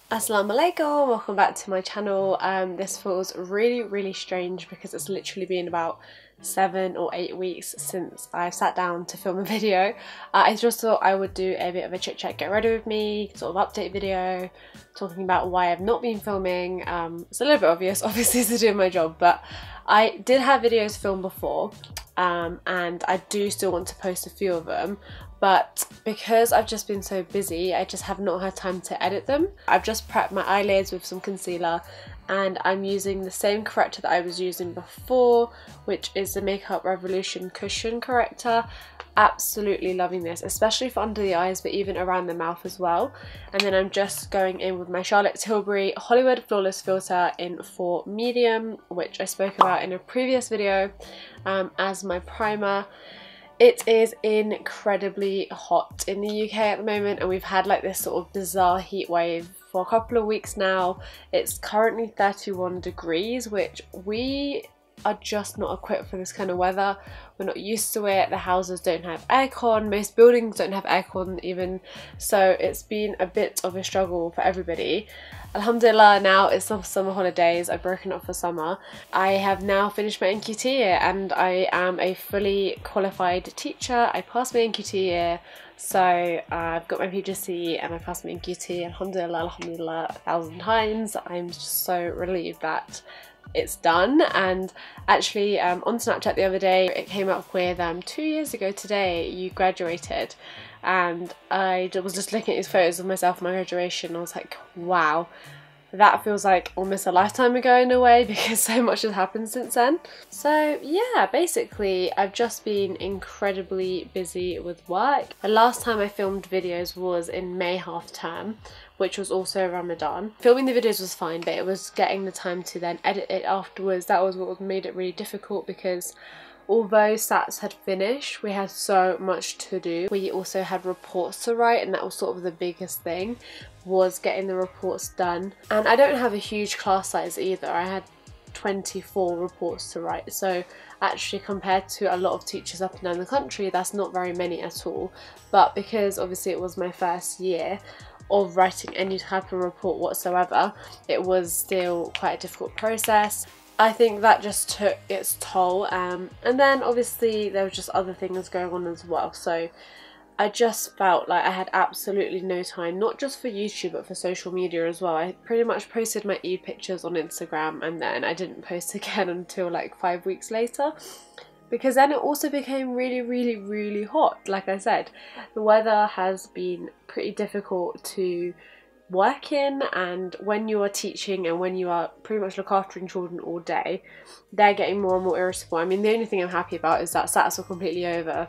Assalamu alaikum, welcome back to my channel. This feels really strange because it's literally been about 7 or 8 weeks since I've sat down to film a video. I just thought I would do a bit of a chit chat, get ready with me, sort of update video, talking about why I've not been filming. It's a little bit obvious, obviously, to do my job, but I did have videos filmed before, and I do still want to post a few of them. But because I've just been so busy, I just have not had time to edit them. I've just prepped my eyelids with some concealer and I'm using the same corrector that I was using before, which is the Makeup Revolution Cushion Corrector. Absolutely loving this, especially for under the eyes, but even around the mouth as well. And then I'm just going in with my Charlotte Tilbury Hollywood Flawless Filter in 4 medium, which I spoke about in a previous video, as my primer. It is incredibly hot in the UK at the moment, and we've had like this sort of bizarre heat wave for a couple of weeks now. It's currently 31 degrees, which we are just not equipped for this kind of weather. We're not used to it. The houses don't have aircon, most buildings don't have aircon even, so it's been a bit of a struggle for everybody. Alhamdulillah, now it's the summer holidays, I've broken up for summer. I have now finished my NQT year and I am a fully qualified teacher. I passed my NQT year, so I've got my PGCE and I passed my NQT, alhamdulillah, alhamdulillah, 1,000 times. I'm just so relieved that it's done. And actually on Snapchat the other day it came up with 2 years ago today you graduated, and I was just looking at these photos of myself at my graduation. I was like, wow, that feels like almost a lifetime ago in a way, because so much has happened since then. So yeah, basically I've just been incredibly busy with work. The last time I filmed videos was in May half term, which was also Ramadan. Filming the videos was fine, but it was getting the time to then edit it afterwards. That was what made it really difficult, because although SATs had finished, we had so much to do. We also had reports to write, and that was sort of the biggest thing, was getting the reports done. And I don't have a huge class size either. I had 24 reports to write, so actually compared to a lot of teachers up and down the country, that's not very many at all. But because obviously it was my first year of writing any type of report whatsoever, it was still quite a difficult process. I think that just took its toll, and then obviously there was just other things going on as well, so I just felt like I had absolutely no time, not just for YouTube but for social media as well. I pretty much posted my Eid pictures on Instagram and then I didn't post again until like 5 weeks later, because then it also became really hot. Like I said, the weather has been pretty difficult to work in, and when you are teaching and when you are pretty much look after children all day, they're getting more and more irritable. I mean, the only thing I'm happy about is that SATs are completely over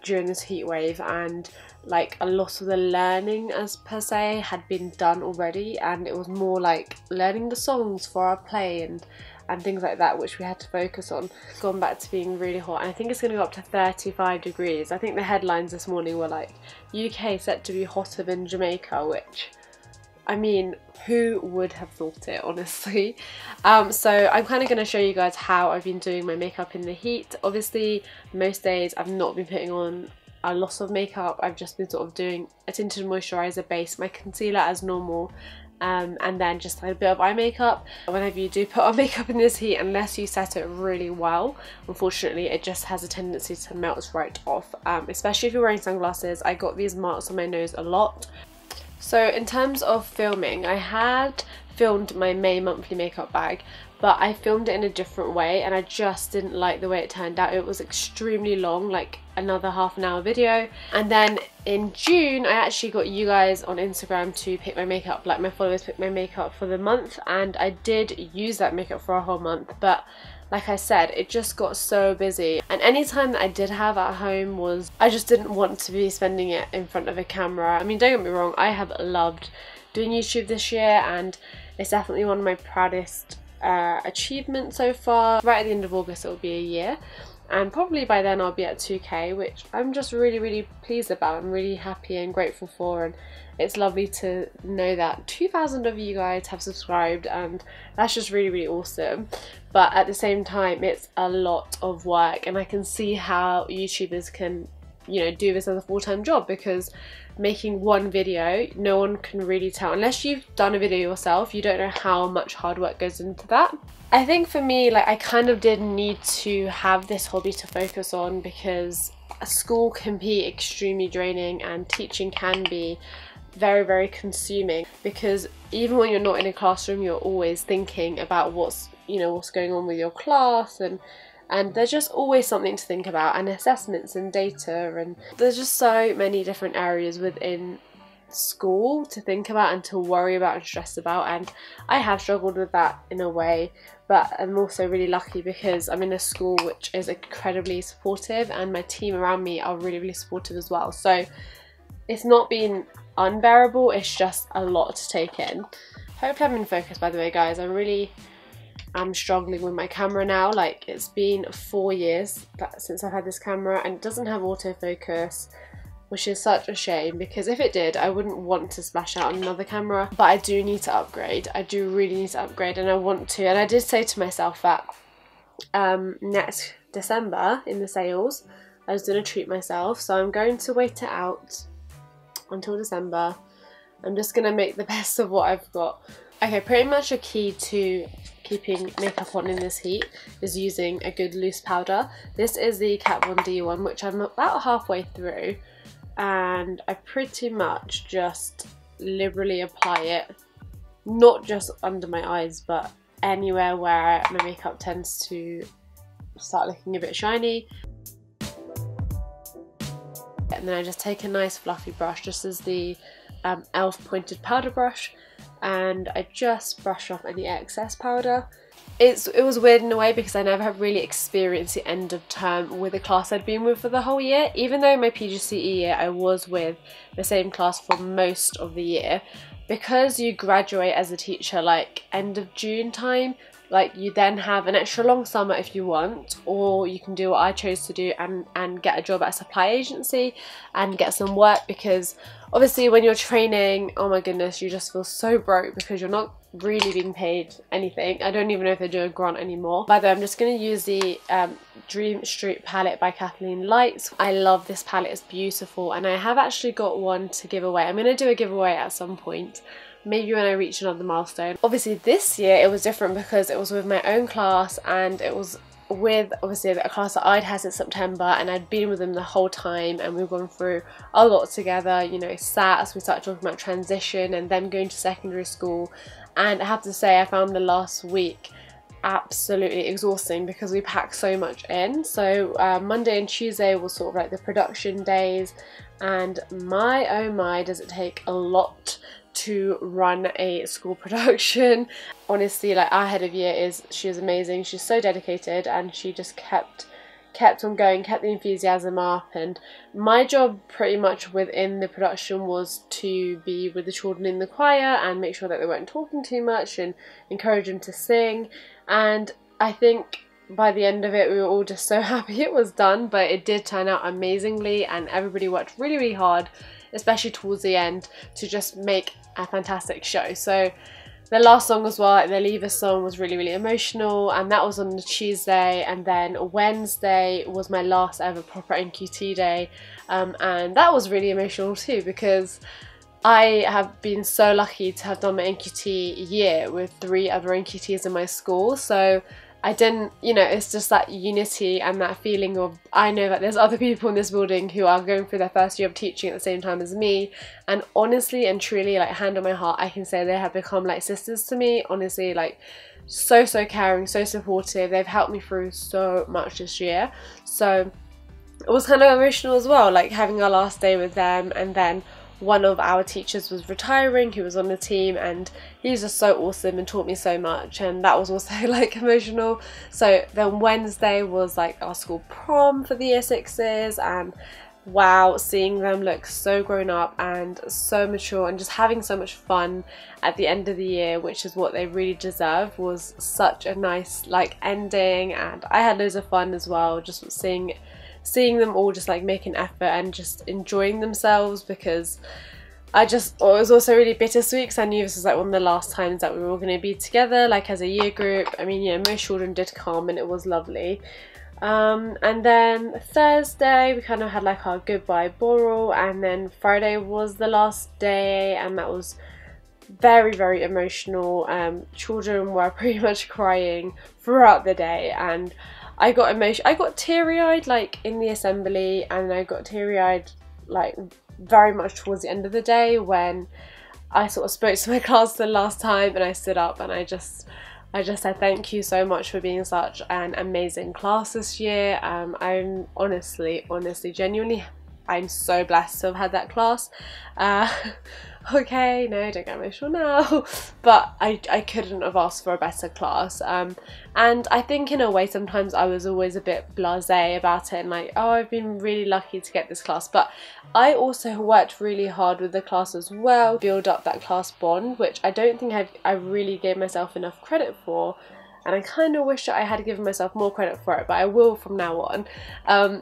during this heat wave, and like a lot of the learning as per se had been done already, and it was more like learning the songs for our play and things like that, which we had to focus on. It's gone back to being really hot, and I think it's going to go up to 35 degrees. I think the headlines this morning were like, UK set to be hotter than Jamaica, which, I mean, who would have thought it, honestly? So I'm kind of going to show you guys how I've been doing my makeup in the heat. Obviously, most days I've not been putting on a lot of makeup. I've just been sort of doing a tinted moisturiser base, my concealer as normal, and then just a bit of eye makeup. Whenever you do put on makeup in this heat, unless you set it really well, unfortunately it just has a tendency to melt right off, especially if you're wearing sunglasses. I got these marks on my nose a lot. So in terms of filming, I had filmed my May monthly makeup bag, but I filmed it in a different way and I just didn't like the way it turned out. It was extremely long, like another half-an-hour video. And then in June, I actually got you guys on Instagram to pick my makeup, like my followers picked my makeup for the month, and I did use that makeup for a whole month, but like I said, it just got so busy, and any time that I did have at home was, I just didn't want to be spending it in front of a camera. I mean, don't get me wrong, I have loved doing YouTube this year, and it's definitely one of my proudest achievements so far. Right at the end of August it will be a year, and probably by then I'll be at 2k, which I'm just really pleased about. I'm really happy and grateful for, and it's lovely to know that 2,000 of you guys have subscribed, and that's just really awesome. But at the same time, it's a lot of work, and I can see how YouTubers can you know, do this as a full-time job, because making one video, no one can really tell. Unless you've done a video yourself, you don't know how much hard work goes into that. I think for me, like, I kind of did need to have this hobby to focus on, because school can be extremely draining and teaching can be very, very consuming, because even when you're not in a classroom, you're always thinking about what's going on with your class, and there's just always something to think about, and assessments and data, and there's just so many different areas within school to think about and to worry about and stress about. And I have struggled with that in a way, but I'm also really lucky because I'm in a school which is incredibly supportive, and my team around me are really, really supportive as well. So it's not been unbearable, it's just a lot to take in. Hopefully I'm in focus, by the way, guys. I'm struggling with my camera now. Like, it's been 4 years since I've had this camera, and it doesn't have autofocus, which is such a shame, because if it did, I wouldn't want to splash out on another camera. But I do need to upgrade. I do really need to upgrade, and I want to. And I did say to myself that next December in the sales, I was going to treat myself, so I'm going to wait it out until December. I'm just going to make the best of what I've got. Okay, pretty much a key to keeping makeup on in this heat is using a good loose powder. This is the Kat Von D one, which I'm about halfway through, and I pretty much just liberally apply it, not just under my eyes, but anywhere where my makeup tends to start looking a bit shiny. And then I just take a nice fluffy brush, just as the e.l.f. pointed powder brush, and I just brush off any excess powder. It was weird in a way, because I never have really experienced the end of term with the class I'd been with for the whole year. Even though my PGCE year I was with the same class for most of the year, because you graduate as a teacher like end of June time, like, you then have an extra long summer if you want, or you can do what I chose to do and get a job at a supply agency and get some work, because obviously when you're training, oh my goodness, you just feel so broke because you're not really being paid anything. I don't even know if they do a grant anymore. By the way, I'm just going to use the Dream Street palette by Kathleen Lights. I love this palette, it's beautiful, and I have actually got one to give away. I'm going to do a giveaway at some point, maybe when I reach another milestone. Obviously this year it was different because it was with my own class, and it was with obviously a class that I'd had since September, and I'd been with them the whole time, and we've gone through a lot together, you know, SATs, we started talking about transition and them going to secondary school. And I have to say, I found the last week absolutely exhausting because we packed so much in. So Monday and Tuesday was sort of like the production days, and my oh my, does it take a lot to run a school production. Honestly, like, our head of year she is amazing, she's so dedicated, and she just kept on going, kept the enthusiasm up. And my job pretty much within the production was to be with the children in the choir and make sure that they weren't talking too much and encourage them to sing. And I think by the end of it we were all just so happy it was done, but it did turn out amazingly, and everybody worked really, really hard, especially towards the end, to just make a fantastic show. So the last song as well, the Leave Us song, was really, really emotional, and that was on the Tuesday. And then Wednesday was my last ever proper NQT day, and that was really emotional too, because I have been so lucky to have done my NQT year with 3 other NQTs in my school. So I didn't, you know, it's just that unity and that feeling of, I know that there's other people in this building who are going through their first year of teaching at the same time as me, and honestly and truly, like, hand on my heart, I can say they have become like sisters to me. Honestly, like, so caring, so supportive. They've helped me through so much this year. So it was kind of emotional as well, like having our last day with them. And then one of our teachers was retiring, who was on the team, and he's just so awesome and taught me so much, and that was also like emotional. So then Wednesday was like our school prom for the year 6s, and wow, seeing them look so grown up and so mature and just having so much fun at the end of the year, which is what they really deserve, was such a nice like ending. And I had loads of fun as well, just seeing them all just like make an effort and just enjoying themselves, because it was also really bittersweet because I knew this was like one of the last times that we were all going to be together, like as a year group. I mean, yeah, most children did come and it was lovely, And then Thursday we kind of had like our goodbye ball, and then Friday was the last day, and that was very, very emotional. Children were pretty much crying throughout the day, and I got teary-eyed like in the assembly, and I got teary-eyed like very much towards the end of the day when I sort of spoke to my class the last time, and I stood up and I just said thank you so much for being such an amazing class this year. I'm honestly, genuinely, I'm so blessed to have had that class. Okay, no, don't get emotional now, but I couldn't have asked for a better class. And I think in a way sometimes I was always a bit blasé about it and like, oh, I've been really lucky to get this class, but I also worked really hard with the class as well, build up that class bond, which I don't think I really gave myself enough credit for. And I kind of wish that I had given myself more credit for it, but I will from now on.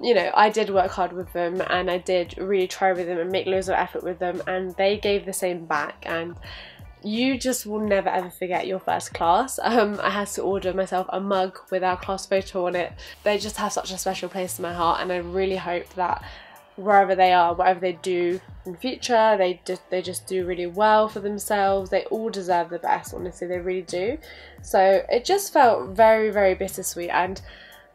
You know, I did work hard with them, and I did really try with them and make loads of effort with them, and they gave the same back, and you just will never ever forget your first class. I had to order myself a mug with our class photo on it. They just have such a special place in my heart, and I really hope that wherever they are, whatever they do in future, they just do really well for themselves. They all deserve the best, honestly, they really do. So it just felt very, very bittersweet, and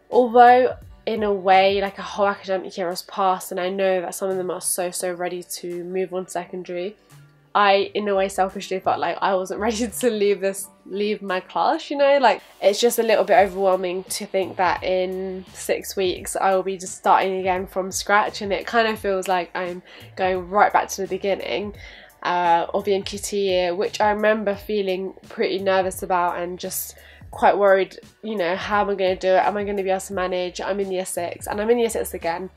although in a way like a whole academic year has passed and I know that some of them are so ready to move on to secondary, I in a way selfishly felt like I wasn't ready to leave my class, you know, like it's just a little bit overwhelming to think that in 6 weeks I will be just starting again from scratch, and it kind of feels like I'm going right back to the beginning of the NQT year, which I remember feeling pretty nervous about and just quite worried, you know, how am I going to do it, am I going to be able to manage? I'm in year 6 and I'm in year 6 again,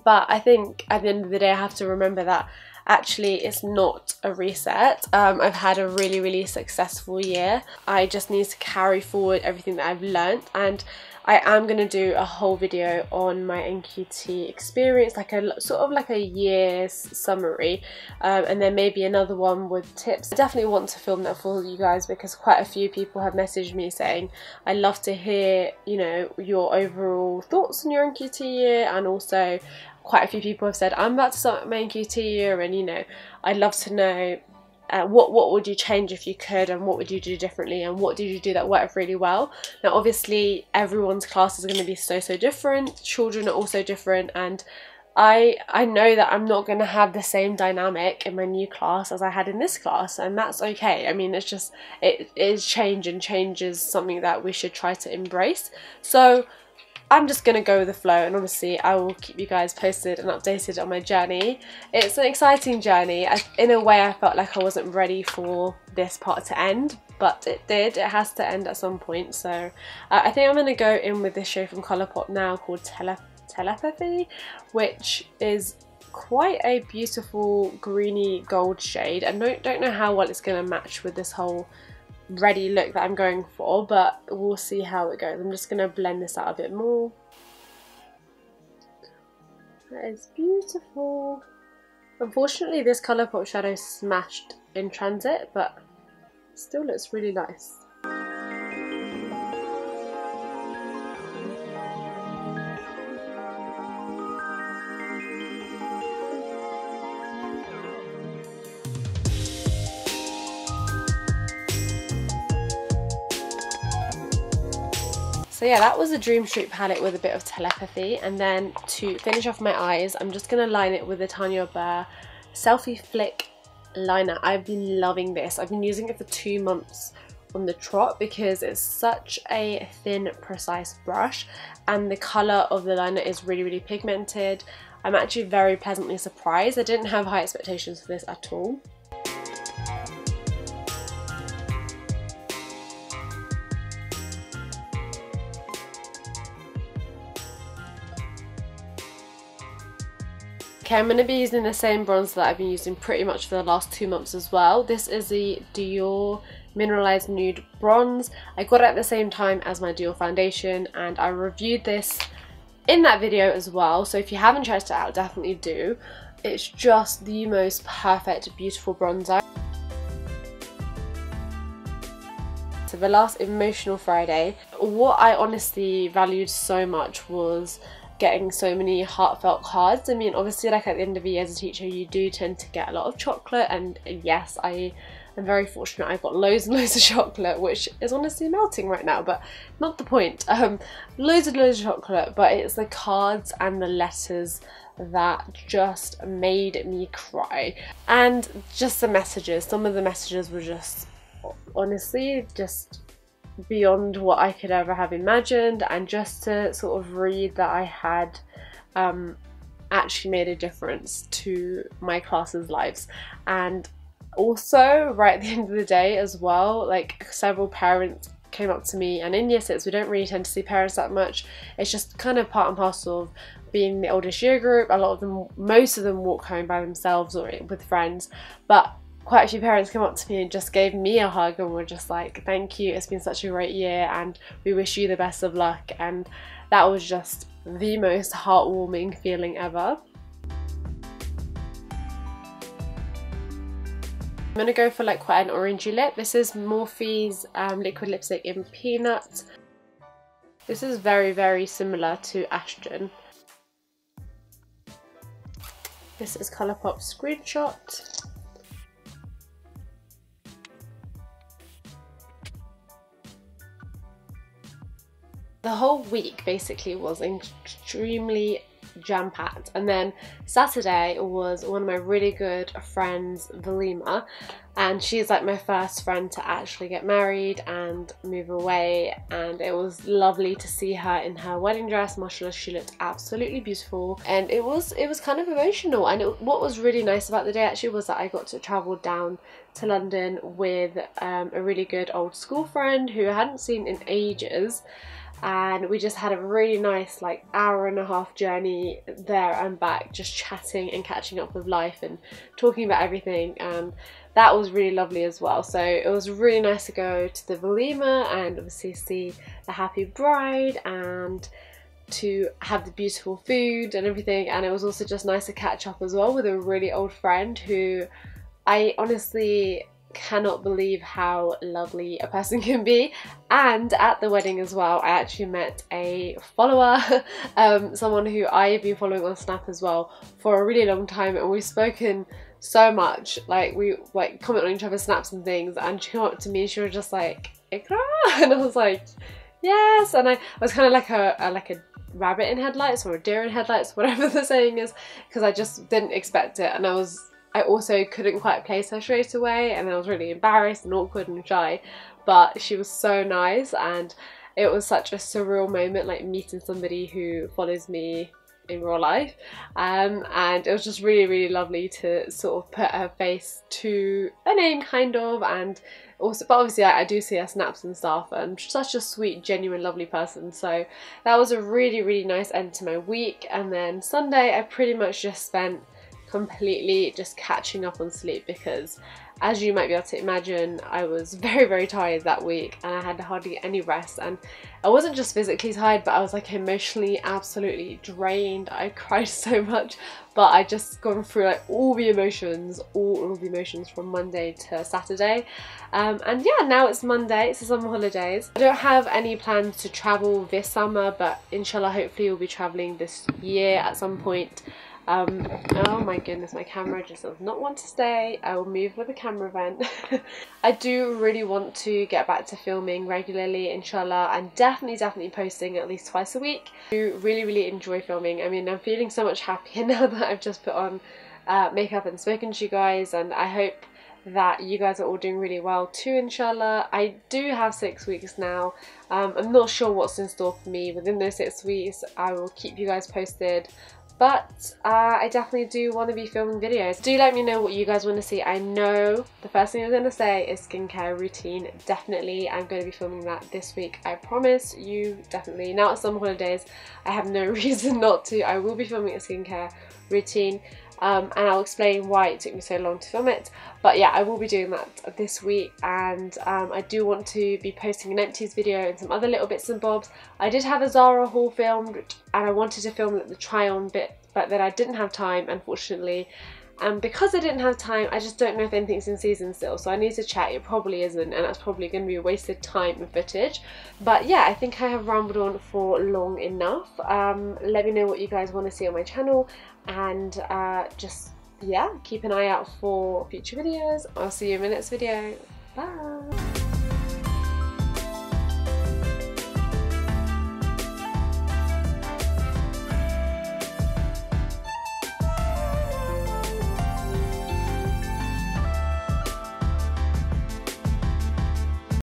but I think at the end of the day I have to remember that actually it's not a reset. I've had a really successful year. I just need to carry forward everything that I've learnt, and I am going to do a whole video on my NQT experience, like a sort of like a year's summary, and then maybe another one with tips. I definitely want to film that for you guys because quite a few people have messaged me saying I'd love to hear, you know, your overall thoughts on your NQT year, and also quite a few people have said I'm about to start my NQT year, and you know, I'd love to know what would you change if you could, and what would you do differently, and what did you do that worked really well. Now obviously everyone's class is going to be so different, children are also different, and I know that I'm not going to have the same dynamic in my new class as I had in this class, and that's okay. I mean, it's just, it is change, and change is something that we should try to embrace. So I'm just going to go with the flow, and obviously I will keep you guys posted and updated on my journey. It's an exciting journey. In a way I felt like I wasn't ready for this part to end, but it did. It has to end at some point. So I think I'm going to go in with this shade from Colourpop now called Telepathy, which is quite a beautiful greeny gold shade, and don't know how well it's going to match with this whole ready look that I'm going for, but we'll see how it goes. I'm just going to blend this out a bit more. That is beautiful. Unfortunately this Colourpop shadow smashed in transit, but still looks really nice. So yeah, that was a Dream Street palette with a bit of Telepathy, and then to finish off my eyes, I'm just going to line it with the Tanya Burr Selfie Flick liner. I've been loving this. I've been using it for 2 months on the trot because it's such a thin, precise brush, and the colour of the liner is really pigmented. I'm actually very pleasantly surprised. I didn't have high expectations for this at all. Okay, I'm going to be using the same bronzer that I've been using pretty much for the last 2 months as well. This is the Dior Mineralized Nude Bronze. I got it at the same time as my Dior foundation, and I reviewed this in that video as well, so if you haven't checked it out, definitely do. It's just the most perfect, beautiful bronzer. So the last emotional Friday, what I honestly valued so much was getting so many heartfelt cards. I mean, obviously, like at the end of the year as a teacher, you do tend to get a lot of chocolate, and yes, I am very fortunate. I got loads and loads of chocolate, which is honestly melting right now, but not the point. Loads and loads of chocolate, but it's the cards and the letters that just made me cry. And just the messages, some of the messages were just honestly just beyond what I could ever have imagined, and just to sort of read that I had actually made a difference to my class's lives. And also right at the end of the day as well, like several parents came up to me, and in year 6 we don't really tend to see parents that much. It's just kind of part and parcel of being the oldest year group. A lot of them, most of them walk home by themselves or with friends, but quite a few parents came up to me and just gave me a hug and were just like, thank you, it's been such a great year and we wish you the best of luck. And that was just the most heartwarming feeling ever. I'm gonna go for like quite an orangey lip. This is Morphe's liquid lipstick in Peanut. This is very, very similar to Ashton. This is Colourpop Screenshot. The whole week basically was extremely jam-packed, and then Saturday was one of my really good friends, Valima, and she's like my first friend to actually get married and move away, and it was lovely to see her in her wedding dress. Mashallah, she looked absolutely beautiful, and it was kind of emotional. And what was really nice about the day actually was that I got to travel down to London with a really good old school friend who I hadn't seen in ages, and we just had a really nice like hour-and-a-half journey there and back, just chatting and catching up with life and talking about everything, and that was really lovely as well. So it was really nice to go to the Valima and obviously see the happy bride and to have the beautiful food and everything, and it was also just nice to catch up as well with a really old friend who I honestly cannot believe how lovely a person can be. And at the wedding as well, I actually met a follower, someone who I've been following on Snap as well for a really long time, and we've spoken so much. Like we like comment on each other's snaps and things, and she came up to me and she was just like, Ikra, and I was like, yes. And I was kind of like a rabbit in headlights or a deer in headlights, whatever the saying is, because I just didn't expect it, and I also couldn't quite place her straight away, and I was really embarrassed and awkward and shy, but she was so nice, and it was such a surreal moment, like meeting somebody who follows me in real life, and it was just really, really lovely to sort of put her face to a name kind of, and also, but obviously I do see her snaps and stuff, and such a sweet, genuine, lovely person. So that was a really, really nice end to my week. And then Sunday I pretty much just spent completely just catching up on sleep, because as you might be able to imagine, I was very, very tired that week and I had hardly any rest, and I wasn't just physically tired, but I was like emotionally absolutely drained. I cried so much, but I just gone through like all the emotions from Monday to Saturday, and yeah, now it's Monday, it's the summer holidays. I don't have any plans to travel this summer, but inshallah hopefully we'll be traveling this year at some point. Oh my goodness, my camera just does not want to stay. I will move with the camera vent. I do really want to get back to filming regularly, inshallah, and definitely posting at least twice a week. I do really enjoy filming. I mean, I'm feeling so much happier now that I've just put on makeup and spoken to you guys, and I hope that you guys are all doing really well too, inshallah. I do have 6 weeks now. I'm not sure what's in store for me within those 6 weeks. I will keep you guys posted. But I definitely do want to be filming videos. Do let me know what you guys want to see. I know the first thing I'm going to say is skincare routine. Definitely, I'm going to be filming that this week. I promise you, definitely. Now it's summer holidays, I have no reason not to. I will be filming a skincare routine. And I'll explain why it took me so long to film it. But yeah, I will be doing that this week, and I do want to be posting an empties video and some other little bits and bobs. I did have a Zara haul filmed, and I wanted to film the try on bit, but then I didn't have time, unfortunately, and because I didn't have time, I just don't know if anything's in season still, so I need to check. It probably isn't, and that's probably going to be a wasted time and footage. But yeah, I think I have rambled on for long enough. Let me know what you guys want to see on my channel, and just, yeah, keep an eye out for future videos. I'll see you in my next video. Bye!